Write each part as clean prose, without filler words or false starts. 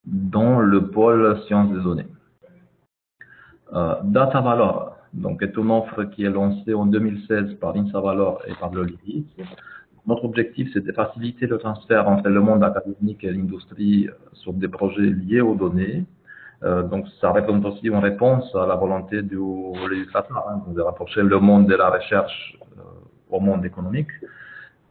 dans le pôle sciences des données. DataValor, donc, est une offre qui est lancée en 2016 par InsaValor et par l'Olivis. Notre objectif, c'est de faciliter le transfert entre le monde académique et l'industrie sur des projets liés aux données. Donc, ça répond aussi en réponse à la volonté du législateur de rapprocher le monde de la recherche au monde économique.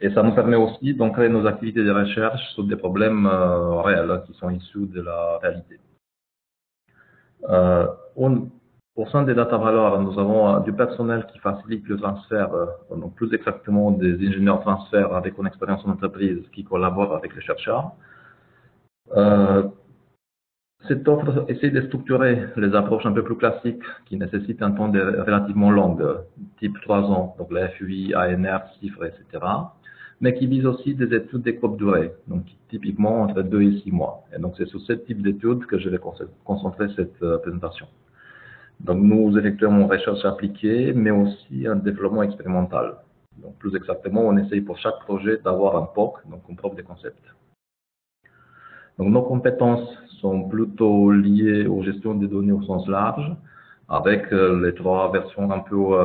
Et ça nous permet aussi d'ancrer nos activités de recherche sur des problèmes réels qui sont issus de la réalité. Au sein des DataValor, nous avons du personnel qui facilite le transfert, donc plus exactement des ingénieurs transfert avec une expérience en entreprise qui collaborent avec les chercheurs. Cette offre essaie de structurer les approches un peu plus classiques qui nécessitent un temps relativement long, type 3 ans, donc la FUI, ANR, CIFRE, etc. Mais qui vise aussi des études de courte durée, donc typiquement entre 2 et 6 mois. Et donc c'est sur ce type d'études que je vais concentrer cette présentation. Donc nous effectuons une recherche appliquée, mais aussi un développement expérimental. Donc plus exactement, on essaye pour chaque projet d'avoir un POC, donc une preuve de concept. Donc nos compétences sont plutôt liées aux gestions des données au sens large, avec les 3 versions un peu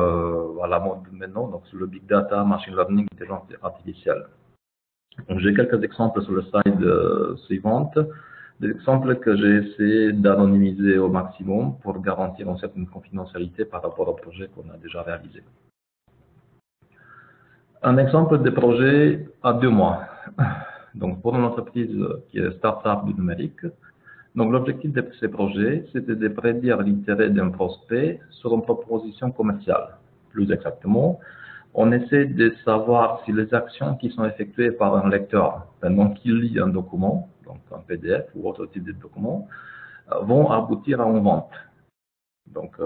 à la mode maintenant, donc sur le big data, machine learning, intelligence artificielle. J'ai quelques exemples sur le slide suivante, des exemples que j'ai essayé d'anonymiser au maximum pour garantir une certaine confidentialité par rapport au projet qu'on a déjà réalisé. Un exemple de projet à 2 mois. Donc, pour une entreprise qui est start-up du numérique, donc l'objectif de ces projets, c'était de prédire l'intérêt d'un prospect sur une proposition commerciale. Plus exactement, on essaie de savoir si les actions qui sont effectuées par un lecteur, pendant qu'il lit un document, donc un PDF ou autre type de document, vont aboutir à une vente. Donc,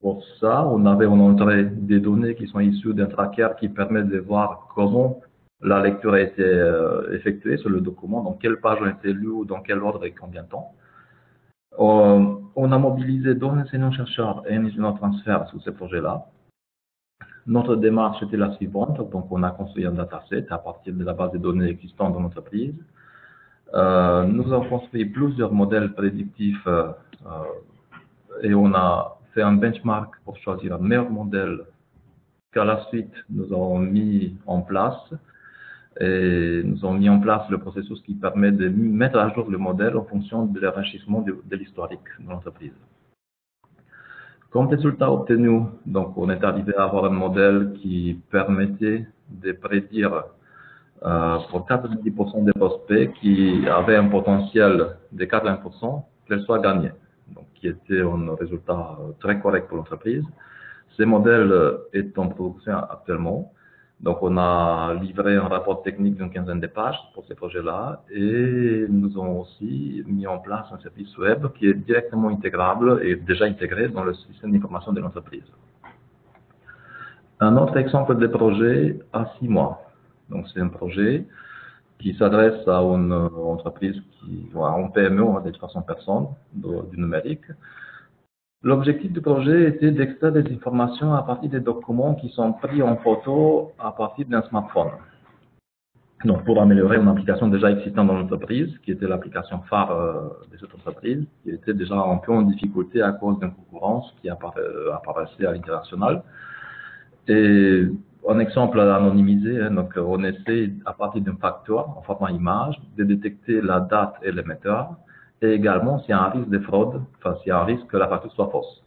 pour ça, on avait en entrée des données qui sont issues d'un tracker qui permet de voir comment la lecture a été effectuée sur le document, dans quelle page ont été lues, dans quel ordre et combien de temps. On a mobilisé 2 enseignants-chercheurs et un ingénieur transfert sur ces projets-là. Notre démarche était la suivante, donc on a construit un dataset à partir de la base de données existante dans l'entreprise. Nous avons construit plusieurs modèles prédictifs et on a fait un benchmark pour choisir un meilleur modèle qu'à la suite nous avons mis en place. Et nous avons mis en place le processus qui permet de mettre à jour le modèle en fonction de l'enrichissement de l'historique de l'entreprise. Comme résultat obtenu, donc on est arrivé à avoir un modèle qui permettait de prédire pour 90% des prospects qui avaient un potentiel de 80% qu'elles soient gagnées, donc qui était un résultat très correct pour l'entreprise. Ce modèle est en production actuellement. Donc, on a livré un rapport technique d'une 15aine de pages pour ces projets-là et nous avons aussi mis en place un service web qui est directement intégrable et déjà intégré dans le système d'information de l'entreprise. Un autre exemple de projet à 6 mois. Donc, c'est un projet qui s'adresse à une entreprise, à une PME, on va dire 300 personnes du numérique. L'objectif du projet était d'extraire des informations à partir des documents qui sont pris en photo à partir d'un smartphone. Donc, pour améliorer une application déjà existante dans l'entreprise, qui était l'application phare de cette entreprise, qui était déjà un peu en difficulté à cause d'une concurrence qui apparaissait à l'international. Et un exemple anonymisé, donc on essaie à partir d'un facteur en format image de détecter la date et l'émetteur, et également s'il y a un risque de fraude, enfin s'il y a un risque que la facture soit fausse.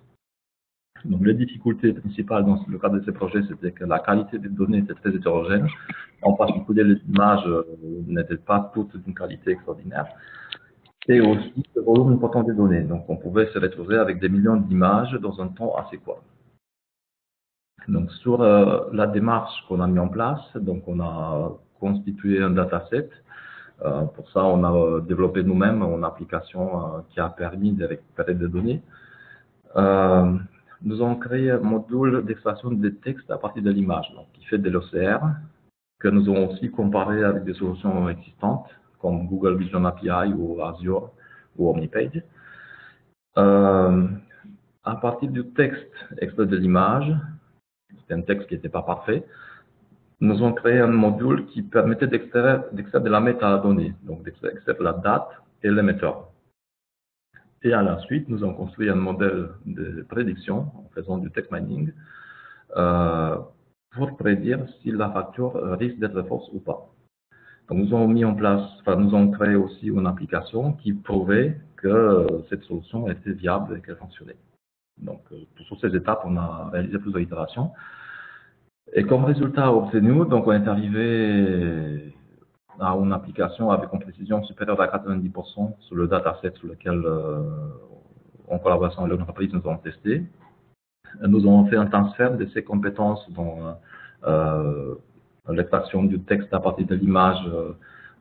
Donc les difficultés principales dans le cadre de ces projets, c'était que la qualité des données était très hétérogène. En particulier, les images n'étaient pas toutes d'une qualité extraordinaire. Et aussi le volume important des données. Donc on pouvait se retrouver avec des millions d'images dans un temps assez court. Donc sur la démarche qu'on a mis en place, donc on a constitué un dataset. Pour ça, on a développé nous-mêmes une application qui a permis de récupérer des données. Nous avons créé un module d'extraction de texte à partir de l'image, qui fait de l'OCR, que nous avons aussi comparé avec des solutions existantes, comme Google Vision API ou Azure ou Omnipage. À partir du texte extrait de l'image, c'est un texte qui n'était pas parfait, nous avons créé un module qui permettait d'extraire de la métadonnée, donc d'extraire la date et l'émetteur. Et à la suite, nous avons construit un modèle de prédiction en faisant du text mining pour prédire si la facture risque d'être fausse ou pas. Donc, nous avons mis en place, nous avons créé aussi une application qui prouvait que cette solution était viable et qu'elle fonctionnait. Donc, sur ces étapes, on a réalisé plusieurs itérations. Et comme résultat obtenu, donc on est arrivé à une application avec une précision supérieure à 90% sur le dataset sur lequel, en collaboration avec l'entreprise, nous avons testé. Nous avons fait un transfert de ces compétences dans l'extraction du texte à partir de l'image,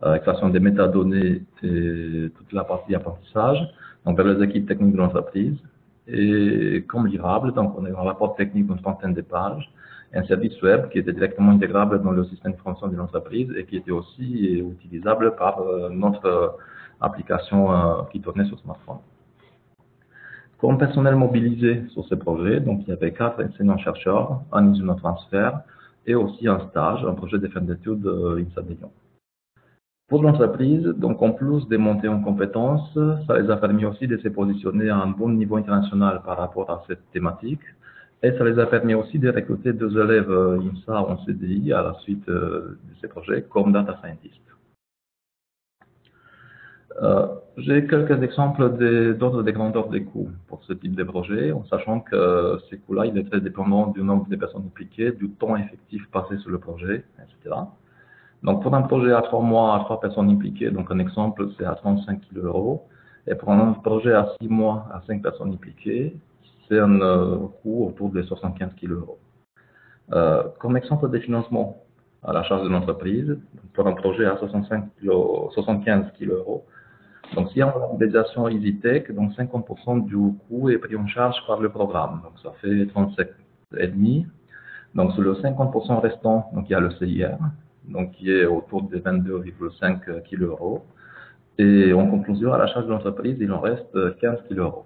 l'extraction des métadonnées et toute la partie apprentissage, donc vers les équipes techniques de l'entreprise. Et comme livrable, donc on a un rapport technique d'une trentaine de pages, un service web qui était directement intégrable dans le système de formation de l'entreprise et qui était aussi utilisable par notre application qui tournait sur smartphone. Comme personnel mobilisé sur ce projet, donc il y avait 4 enseignants-chercheurs, un ingénieur transfert et aussi un stage, un projet de fin d'études INSA de Lyon. Pour l'entreprise, donc en plus de monter en compétences, ça les a permis aussi de se positionner à un bon niveau international par rapport à cette thématique. Et ça les a permis aussi de recruter 2 élèves INSA en CDI à la suite de ces projets comme data scientist. J'ai quelques exemples d'ordre de grandeur des coûts pour ce type de projet, en sachant que ces coûts-là, il est très dépendant du nombre de personnes impliquées, du temps effectif passé sur le projet, etc. Donc pour un projet à 3 mois, à 3 personnes impliquées, donc un exemple, c'est à 35 kg €. Et pour un projet à 6 mois, à 5 personnes impliquées, c'est un coût autour de 75 kg €. Comme exemple de financement à la charge de l'entreprise, pour un projet à 75 kg €, donc s'il y a une modélisation EasyTech, donc 50% du coût est pris en charge par le programme. Donc ça fait 37,5. Donc sur le 50% restant, donc il y a le CIR, donc qui est autour de 22,5 kg €. Et en conclusion, à la charge de l'entreprise, il en reste 15 kg €.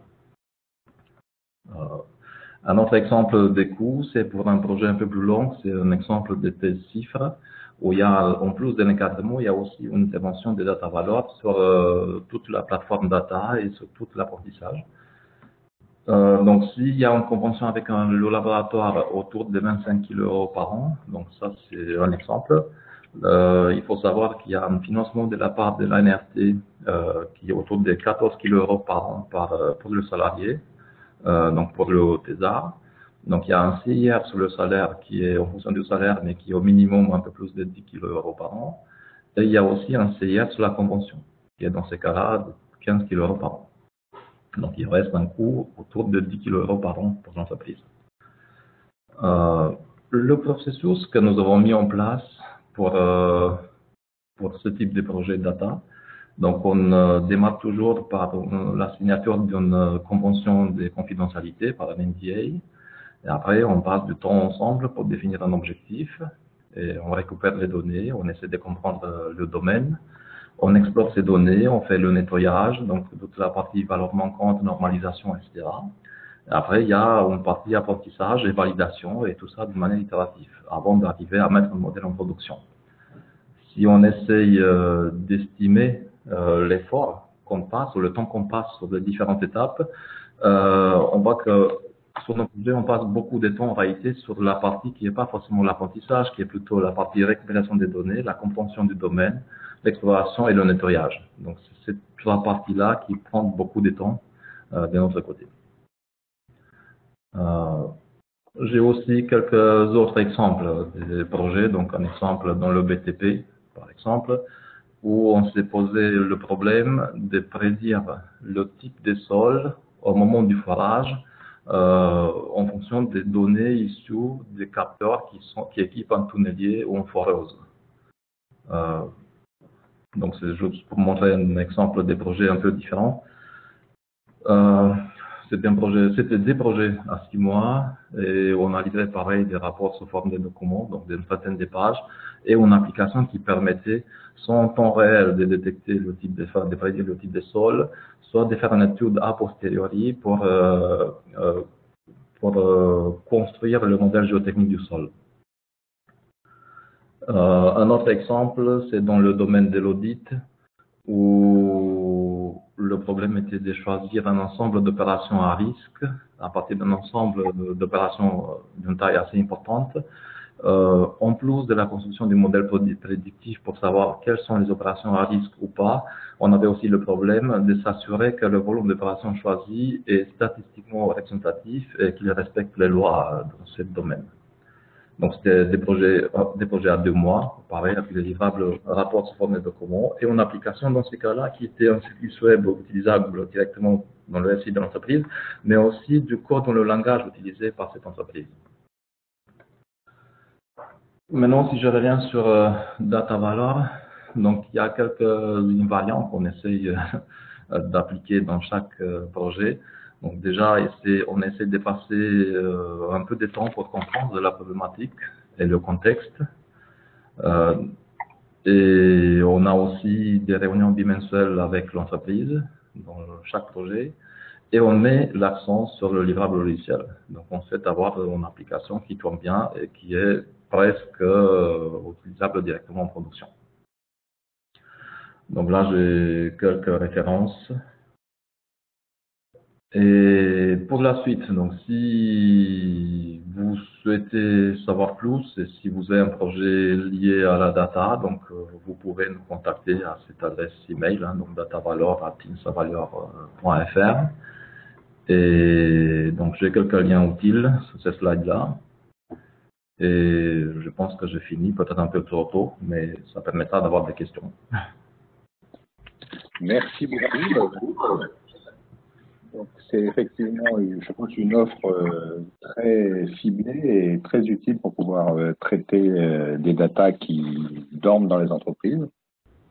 Un autre exemple des coûts, c'est pour un projet un peu plus long, c'est un exemple de thèse chiffres, où il y a, en plus de l'encadrement, il y a aussi une intervention des data valeurs sur toute la plateforme data et sur tout l'apprentissage. Donc, s'il y a une convention avec le laboratoire autour de 25 kg € par an, donc ça c'est un exemple. Il faut savoir qu'il y a un financement de la part de l'ANRT qui est autour de 14 kg € par an pour le salarié, donc pour le thésard. Donc il y a un CIR sur le salaire qui est en fonction du salaire, mais qui est au minimum un peu plus de 10 kg € par an. Et il y a aussi un CIR sur la convention, qui est dans ces cas-là de 15 kg € par an. Donc il reste un coût autour de 10 kg € par an pour l'entreprise. Le processus que nous avons mis en place pour ce type de projet data, donc on démarre toujours par la signature d'une convention de confidentialité par un NDA. Et après, on passe du temps ensemble pour définir un objectif. Et on récupère les données, on essaie de comprendre le domaine. On explore ces données, on fait le nettoyage, donc toute la partie valeur manquante, normalisation, etc. Et après, il y a une partie apprentissage et validation, et tout ça de manière itérative, avant d'arriver à mettre un modèle en production. Si on essaye d'estimer l'effort qu'on passe, ou le temps qu'on passe sur les différentes étapes, on voit que sur nos projets, on passe beaucoup de temps en réalité sur la partie qui n'est pas forcément l'apprentissage, qui est plutôt la partie récupération des données, la compréhension du domaine, l'exploration et le nettoyage. Donc c'est cette partie-là qui prend beaucoup de temps de notre côté. J'ai aussi quelques autres exemples de projets, donc un exemple dans le BTP, par exemple, où on s'est posé le problème de prédire le type de sol au moment du forage en fonction des données issues des capteurs qui équipent un tunnelier ou une foreuse. Donc c'est juste pour montrer un exemple des projets un peu différents. C'était des projets à 6 mois et on a livré pareil des rapports sous forme de documents, donc d'une vingtaine de pages, et une application qui permettait, soit en temps réel, de détecter le type de prédire le type de sol, soit de faire une étude a posteriori pour construire le modèle géotechnique du sol. Un autre exemple, c'est dans le domaine de l'audit, où le problème était de choisir un ensemble d'opérations à risque à partir d'un ensemble d'opérations d'une taille assez importante. En plus de la construction du modèle prédictif pour savoir quelles sont les opérations à risque ou pas, on avait aussi le problème de s'assurer que le volume d'opérations choisi est statistiquement représentatif et qu'il respecte les lois dans ce domaine. Donc, c'était des projets à 2 mois, pareil, avec des livrables rapports sous forme de documents et une application dans ces cas-là qui était un service web utilisable directement dans le site de l'entreprise, mais aussi du code dans le langage utilisé par cette entreprise. Maintenant, si je reviens sur data valor, donc il y a quelques invariants qu'on essaye d'appliquer dans chaque projet. Donc déjà, on essaie de passer un peu de temps pour comprendre la problématique et le contexte. Et on a aussi des réunions bimensuelles avec l'entreprise dans chaque projet. Et on met l'accent sur le livrable logiciel. Donc on souhaite avoir une application qui tourne bien et qui est presque utilisable directement en production. Donc là, j'ai quelques références. Et pour la suite, donc si vous souhaitez savoir plus et si vous avez un projet lié à la data, donc vous pouvez nous contacter à cette adresse email, donc datavalor@teamsavalor.fr. Et donc j'ai quelques liens utiles sur ce slide-là. Et je pense que j'ai fini, peut-être un peu trop tôt, mais ça permettra d'avoir des questions. Merci beaucoup. Donc, c'est effectivement, je pense, une offre très ciblée et très utile pour pouvoir traiter des datas qui dorment dans les entreprises.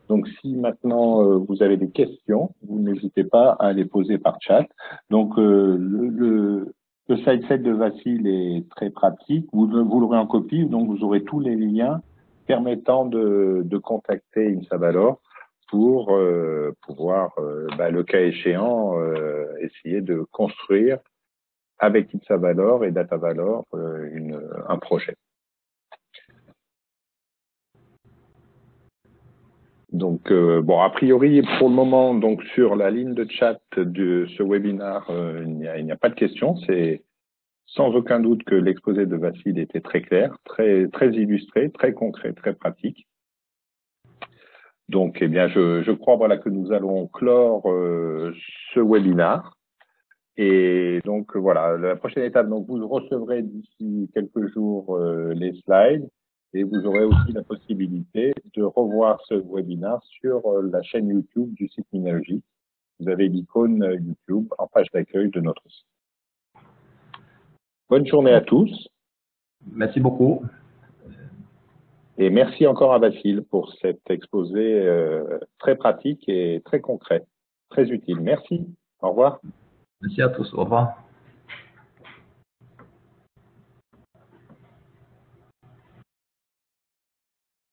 Donc, si maintenant vous avez des questions, vous n'hésitez pas à les poser par chat. Donc, le slide set de Vassil est très pratique. Vous l'aurez en copie, donc vous aurez tous les liens permettant de contacter IMSAValor pour pouvoir, le cas échéant, essayer de construire avec IMSAValor et DataValor un projet. Donc, a priori, pour le moment, donc sur la ligne de chat de ce webinaire, il n'y a pas de questions. C'est sans aucun doute que l'exposé de Vassil était très clair, très illustré, très concret, très pratique. Donc, eh bien, je crois que nous allons clore ce webinaire. Et donc, voilà, la prochaine étape, donc vous recevrez d'ici quelques jours les slides et vous aurez aussi la possibilité de revoir ce webinaire sur la chaîne YouTube du site Minergie. Vous avez l'icône YouTube en page d'accueil de notre site. Bonne journée à tous. Merci beaucoup. Et merci encore à Vassil pour cet exposé très pratique et très concret, très utile. Merci. Au revoir. Merci à tous. Au revoir.